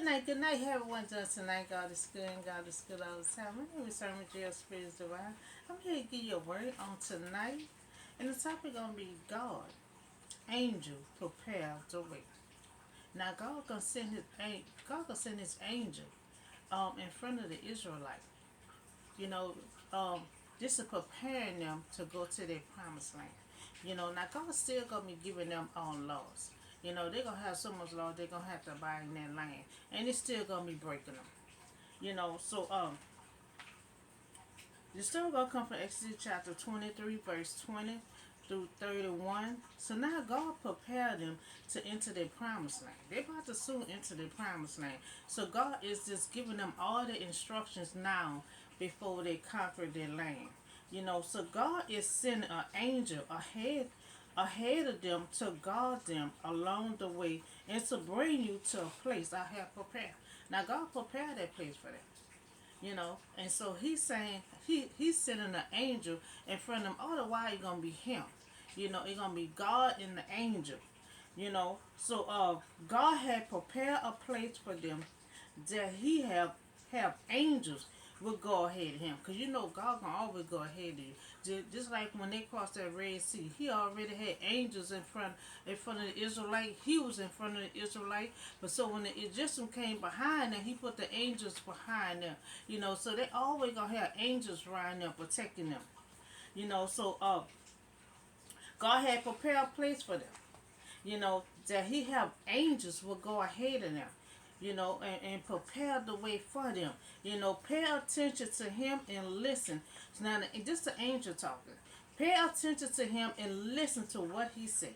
good night, everyone. Just tonight, God is good and God is good all the time. My name is Sermon Jill Spirits Divine. I'm here to give you a word on tonight, and the topic gonna be God, angel, prepare the way. Now, God gonna send His angel, in front of the Israelite. You know, um, this is preparing them to go to their promised land. Now God's still gonna be giving them laws. They're gonna have so much law they're gonna have to abide in that land, and it's still gonna be breaking them. So the story gonna come from Exodus chapter 23, verse 20 through 31. So now God prepared them to enter their promised land. They're about to soon enter their promised land. So God is just giving them all the instructions now before they conquer their land. So God is sending an angel ahead of them to guard them along the way and to bring you to a place I have prepared. Now God prepared that place for them. And so he's saying he's sending an angel in front of them. All the while it's gonna be him. It's gonna be God and the angel. So God had prepared a place for them that he have angels will go ahead of him, because God gonna always go ahead of you. Just like when they crossed that Red Sea, he already had angels in front of the Israelite. He was in front of the Israelite, but so when the Egyptian came behind them, he put the angels behind them. So they always gonna have angels around them protecting them. So God had prepared a place for them. That he have angels will go ahead of them, and prepare the way for them. Pay attention to him and listen. So now, this is the angel talking. Pay attention to him and listen to what he said.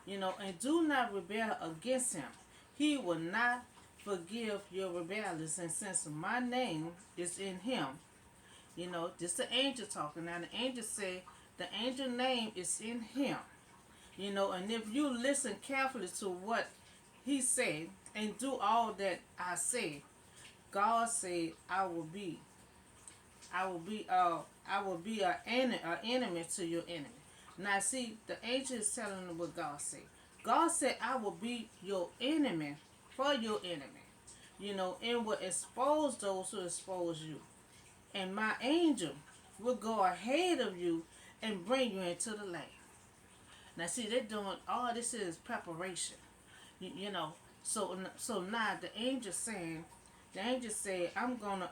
And do not rebel against him. He will not forgive your rebellions. And since my name is in him, this is the angel talking. Now, the angel said, the angel name is in him. And if you listen carefully to what he said and do all that I say, God said, I will be an enemy to your enemy. Now see, the angel is telling them what God said. God said, I will be your enemy for your enemy, and will expose those who expose you. And my angel will go ahead of you and bring you into the land. Now see, they're doing all this is preparation. So now the angel said, I'm gonna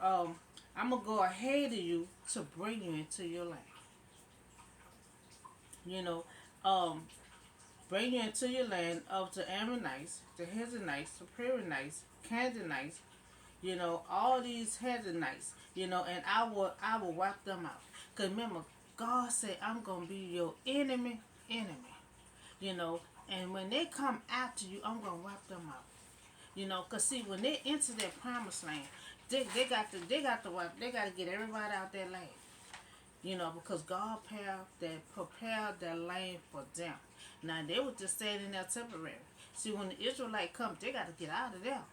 go ahead of you to bring you into your land. You know, um, bring you into your land of the Ammonites, the Hezonites, the Perinites, Canaanites. All these Hezonites. And I will wipe them out. Cause remember, God said, I'm gonna be your enemy. You know, and when they come after you, I'm gonna wipe them out. Cause see, when they enter their promised land, they got to get everybody out their land. Because God prepared their land for them. Now they were just standing there temporary. See, when the Israelite comes, they got to get out of there.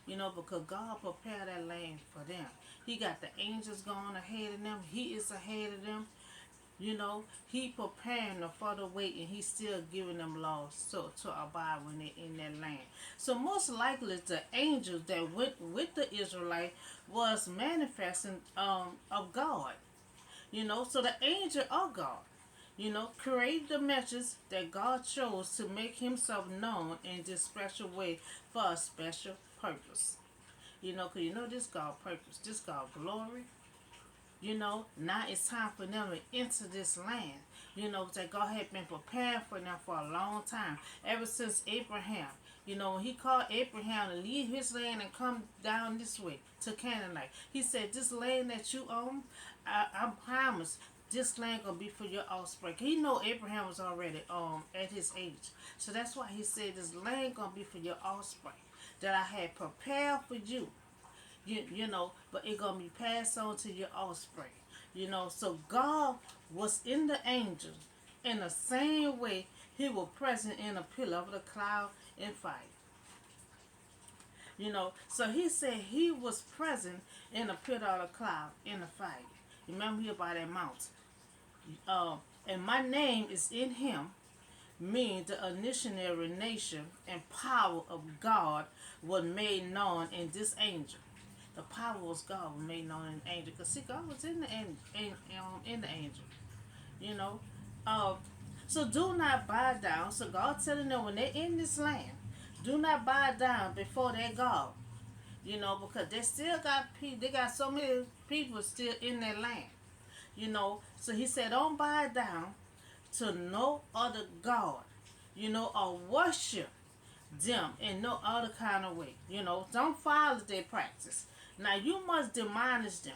Because God prepared that land for them. He got the angels going ahead of them. He is ahead of them. He preparing them for the way, and he's still giving them laws to abide when they're in that land. So most likely the angels that went with the Israelite was manifesting of God. So the angel of God, created the message that God chose to make himself known in this special way for a special purpose. Because this God purpose, this God glory. Now it's time for them to enter this land. That God had been preparing for them for a long time, ever since Abraham. When he called Abraham to leave his land and come down this way to Canaanite, he said, this land that you own, I promise this land gonna be for your offspring. He know Abraham was already at his age. So that's why he said this land gonna be for your offspring that I had prepared for you. But it gonna be passed on to your offspring. So God was in the angels in the same way he was present in a pillar of the cloud and fire. So he said he was present in a pillar of the cloud in the fire. Remember here by that mountain. And my name is in him. means the initiatory nation and power of God was made known in this angel. The power was God was made known in the angel. Because see, God was in the angel. You know. Uh, so do not bow down. So God telling them when they're in this land, do not bow down before their God. You know, because they still got people. They got so many people still in their land. You know, so He said, don't bow down to no other God. You know, or worship them in no other kind of way. You know, don't follow their practice. Now you must demolish them.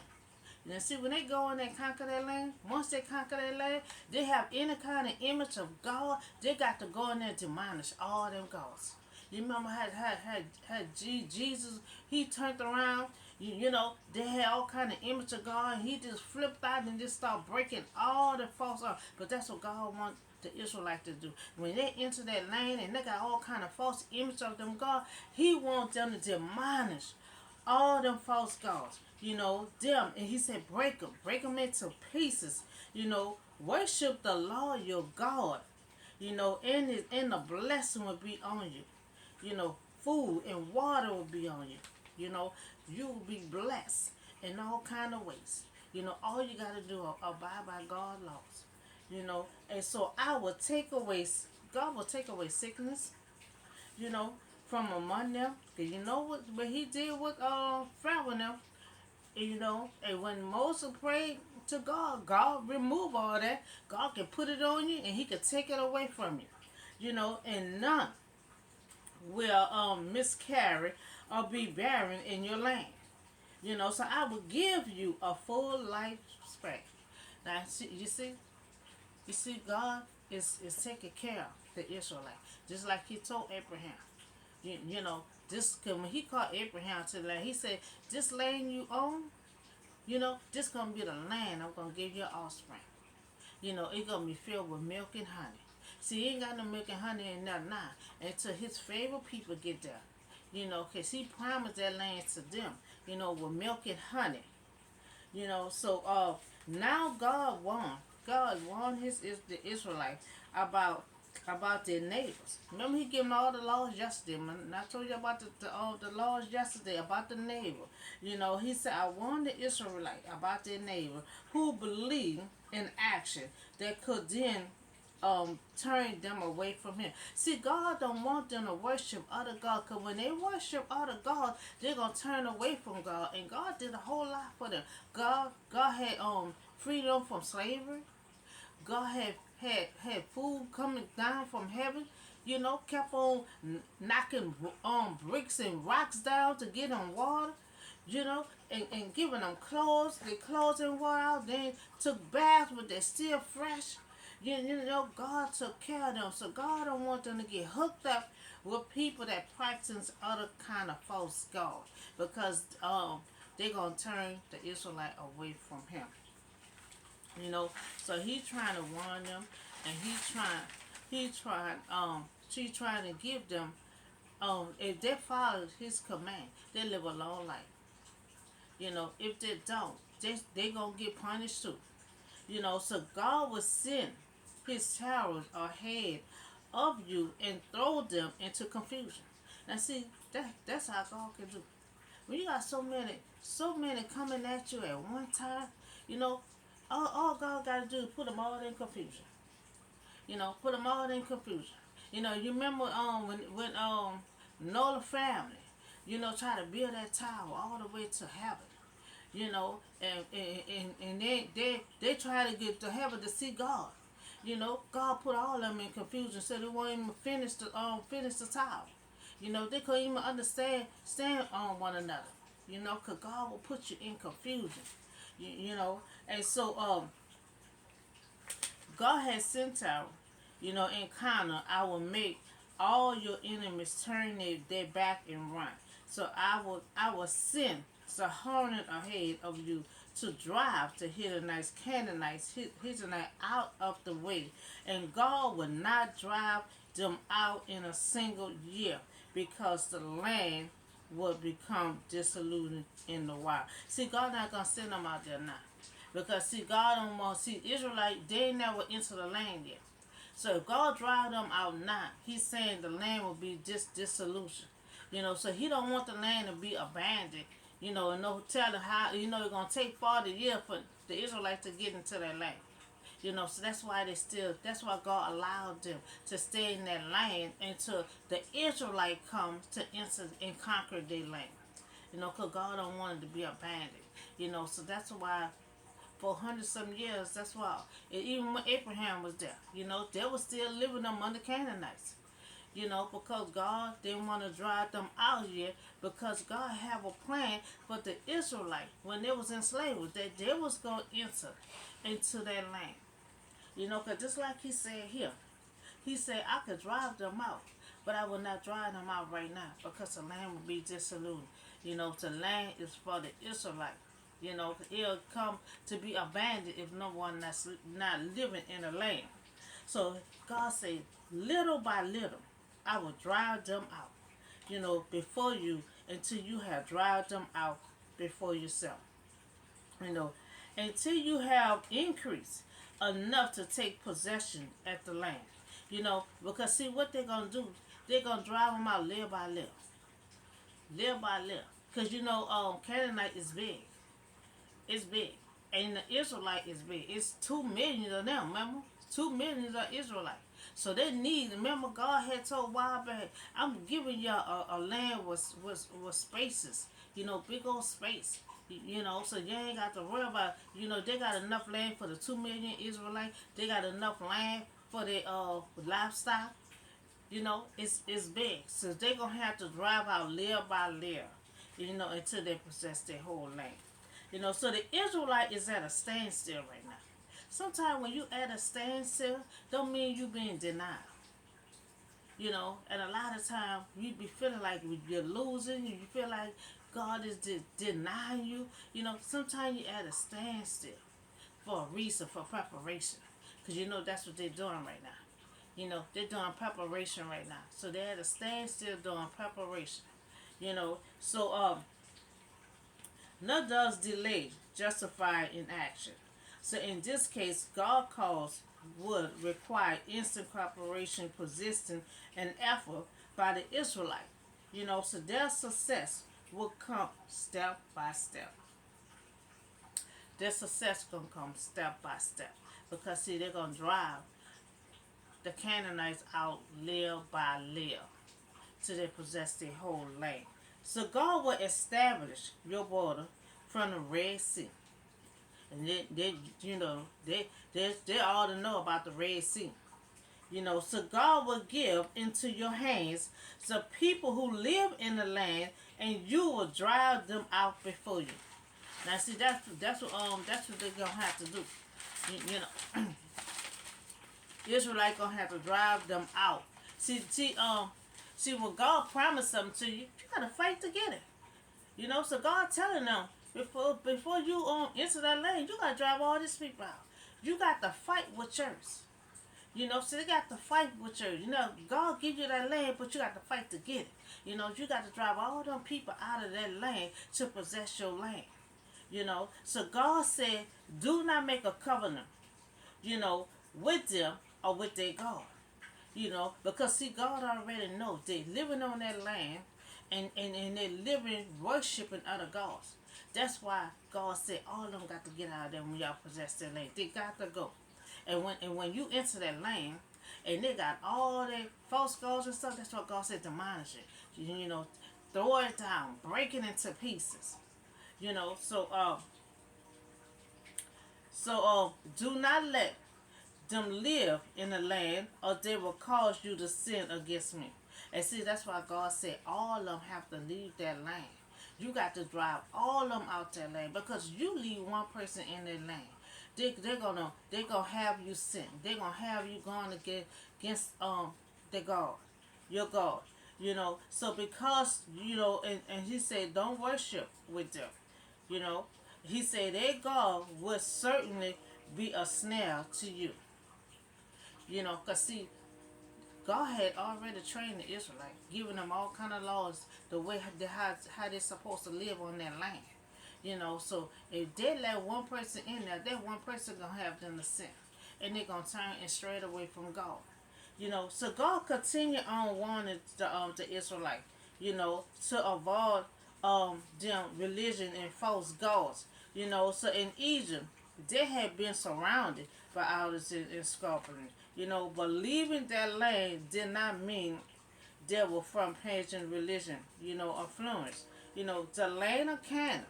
You see, when they go in and conquer their land, once they conquer their land, they have any kind of image of God, they got to go in there and demolish all them gods. You remember how Jesus, he turned around, you know, they had all kind of image of God, and he just flipped out and just started breaking all the false art. But that's what God wants the Israelites to do. When they enter that land and they got all kind of false image of them God, he wants them to demolish all them false gods, you know, them. And he said, break them into pieces, you know, worship the Lord your God, you know, and the blessing will be on you, you know, food and water will be on you, you know, you will be blessed in all kind of ways. You know, all you got to do is abide by God's laws, you know. And so I will take away, God will take away sickness, you know, from among them. Cause you know what he did with Pharaoh now, you know. And when Moses prayed to God, God removed all that. God can put it on you, and He can take it away from you, you know. And none will miscarry or be barren in your land, you know. So I will give you a full life span. Now, you see, God is taking care of the Israelites, just like He told Abraham. You know, this when He called Abraham to the land, He said, "This land you own, you know, this gonna be the land I'm gonna give your offspring. You know, it's gonna be filled with milk and honey. See, He ain't got no milk and honey in there now until His favorite people get there. You know, cause He promised that land to them. You know, with milk and honey. You know, so now God warned the Israelites about their neighbors. Remember, He gave them all the laws yesterday. And I told you about the laws yesterday about the neighbor. You know, He said, I warned the Israelites about their neighbor who believed in action that could then turn them away from Him. See, God don't want them to worship other gods, because when they worship other gods, they're gonna turn away from God. And God did a whole lot for them. God had freedom from slavery. God had food coming down from heaven. You know, kept on knocking bricks and rocks down to get them water. You know, and giving them clothes, their clothes and water out. Then took baths, but they're still fresh. You know, God took care of them. So God don't want them to get hooked up with people that practice other kind of false gods, because they're gonna turn the Israelite away from Him. You know, so He's trying to warn them, and she's trying to give them, if they follow His command, they live a long life. You know, if they don't, they gonna get punished too. You know, so God will send His terrors ahead of you and throw them into confusion. Now see, that's how God can do. When you got so many coming at you at one time, you know, all God got to do is put them all in confusion. You know, put them all in confusion. You know, you remember when Noah family, you know, try to build that tower all the way to heaven. You know, and they try to get to heaven to see God. You know, God put all of them in confusion, so they won't even finish the tower. You know, they couldn't even stand on one another. You know, cause God will put you in confusion. You know, and so God has sent out, you know, encounter. I will make all your enemies turn their back and run. So I will send the hornet ahead of you to drive the Hittite, Canaanites, Hittite out of the way. And God will not drive them out in a single year, because the land will become dissolute in the wild. See, God not gonna send them out there now. Because see, God don't want, see, Israelite, they never enter the land yet. So if God drive them out now, he's saying the land will be just dissolution. So he don't want the land to be abandoned. And no telling how, it's going to take 40 years for the Israelites to get into that land. So that's why God allowed them to stay in that land until the Israelite comes to enter and conquer their land. Because God don't want it to be abandoned. So that's why for hundred some years, that's why, even when Abraham was there, they were still living them under Canaanites. Because God didn't want to drive them out yet, because God have a plan for the Israelites when they was in slavery, that they was going to enter into that land. Because just like he said here, he said, I could drive them out, but I will not drive them out right now, because the land will be dissolute. The land is for the Israelite. It'll come to be abandoned if no one that's not living in the land. So God said, little by little, I will drive them out, before you, until you have driven them out before yourself. You know, until you have increased enough to take possession at the land. Because see what they're gonna do, they're gonna drive them out little by little, little by little. Cause Canaanite is big, it's big, and the Israelite is big. It's 2 million of them. Remember, 2 million of Israelites. So they need. Remember, God had told wild back, I'm giving you a land with spaces. Big old space. So you ain't got to worry about. They got enough land for the 2 million Israelites. They got enough land for their livestock. It's big. So they gonna have to drive out layer by layer. Until they possess their whole land. So the Israelite is at a standstill right now. Sometimes when you at a standstill, don't mean you being denied. And a lot of times you be feeling like you're losing. You feel like God is denying you. Sometimes you at a standstill for a reason, for preparation. Because that's what they're doing right now. They're doing preparation right now. So they're at a standstill doing preparation. So nor does delay justify inaction. So in this case, God calls would require instant cooperation, persistence, and effort by the Israelite. So their success will come step by step. Their success gonna come step by step, because see they're gonna drive the Canaanites out layer by layer till they possess their whole land. So God will establish your border from the Red Sea. And they ought to know about the Red Sea. So God will give into your hands the people who live in the land, and you will drive them out before you. Now, see, that's what they're gonna have to do. Israelite gonna have to drive them out. See, when God promised something to you, you gotta fight to get it. So God telling them before you enter that land, you gotta drive all these people out. You got to fight with yours. So they got to fight with yours. God give you that land, but you got to fight to get it. You got to drive all them people out of that land to possess your land. So God said, do not make a covenant, with them or with their God. Because see, God already knows they living on that land, and they living worshiping other gods. That's why God said all of them got to get out of there when y'all possess their land. They got to go. And when you enter that land, and they got all their false gods and stuff, that's what God said, demolish it. Throw it down, break it into pieces. So do not let them live in the land, or they will cause you to sin against me. And see, that's why God said all of them have to leave that land. You got to drive all of them out that land, because you leave one person in that land, they're gonna have you sin. They're gonna have you going against the God, your God. So because and he said don't worship with them. He said their God will certainly be a snare to you. Because see, God had already trained the Israelites, giving them all kind of laws, the way how they're supposed to live on that land. So if they let one person in there, that one person gonna have them to sin. and they're gonna turn and straight away from God. So God continue on warning the Israelites, to avoid them religion and false gods. So in Egypt, they had been surrounded by idols and sculpting. But leaving that land did not mean they were from pagan religion, influence. The land of Canaan,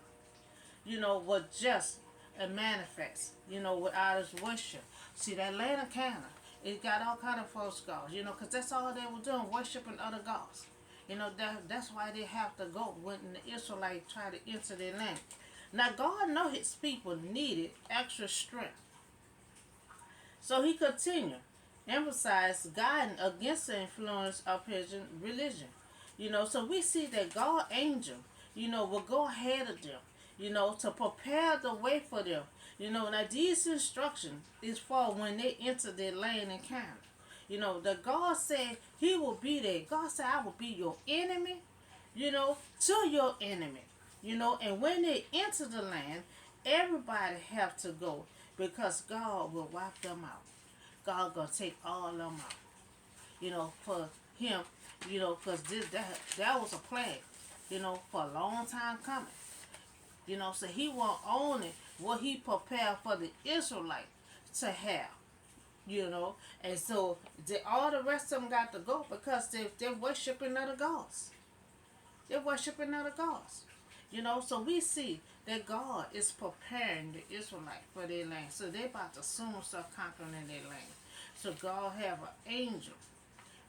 was just a manifest, with idols worship. See, that land of Canaan, it got all kind of false gods, because that's all they were doing, worshiping other gods. That's why they have to go when the Israelites try to enter their land. Now, God know his people needed extra strength. So he continued, emphasize guiding against the influence of pagan religion. So we see that God angel, will go ahead of them, to prepare the way for them. Now these instructions is for when they enter their land in Canaan. That God said he will be there. God said, I will be your enemy, to your enemy. And when they enter the land, everybody have to go because God will wipe them out. God gonna take all of them out. For him, because that was a plague, for a long time coming. So he won't own it what he prepared for the Israelites to have. And so all the rest of them got to go because they're worshiping other gods. They're worshiping other gods. So we see that God is preparing the Israelites for their land. So they're about to soon start conquering in their land. So God have an angel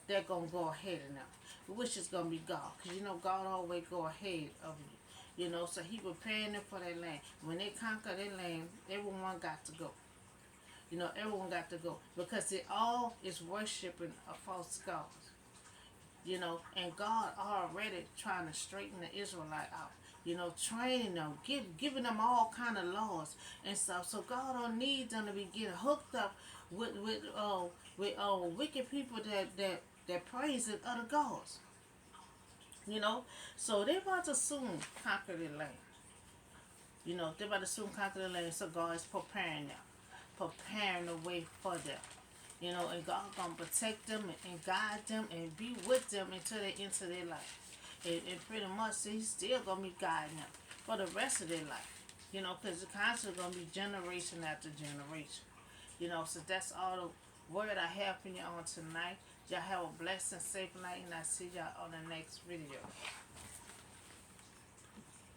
that gonna go ahead of them, which is gonna be God, because God always go ahead of you. So he preparing them for their land. When they conquer their land, everyone got to go. Everyone got to go because it all is worshiping a false god. And God already trying to straighten the Israelite out. Training them, giving them all kind of laws and stuff. So God don't need them to be getting hooked up with wicked people that praising other gods. So they about to soon conquer the land. They about to soon conquer the land. So God is preparing them, preparing the way for them. And God gonna protect them and guide them and be with them until they enter their life. And pretty much he's still gonna be guiding them for the rest of their life. Because the constantly gonna be generation after generation. So that's all the word I have for you on tonight. Y'all have a blessed and safe night, and I see y'all on the next video.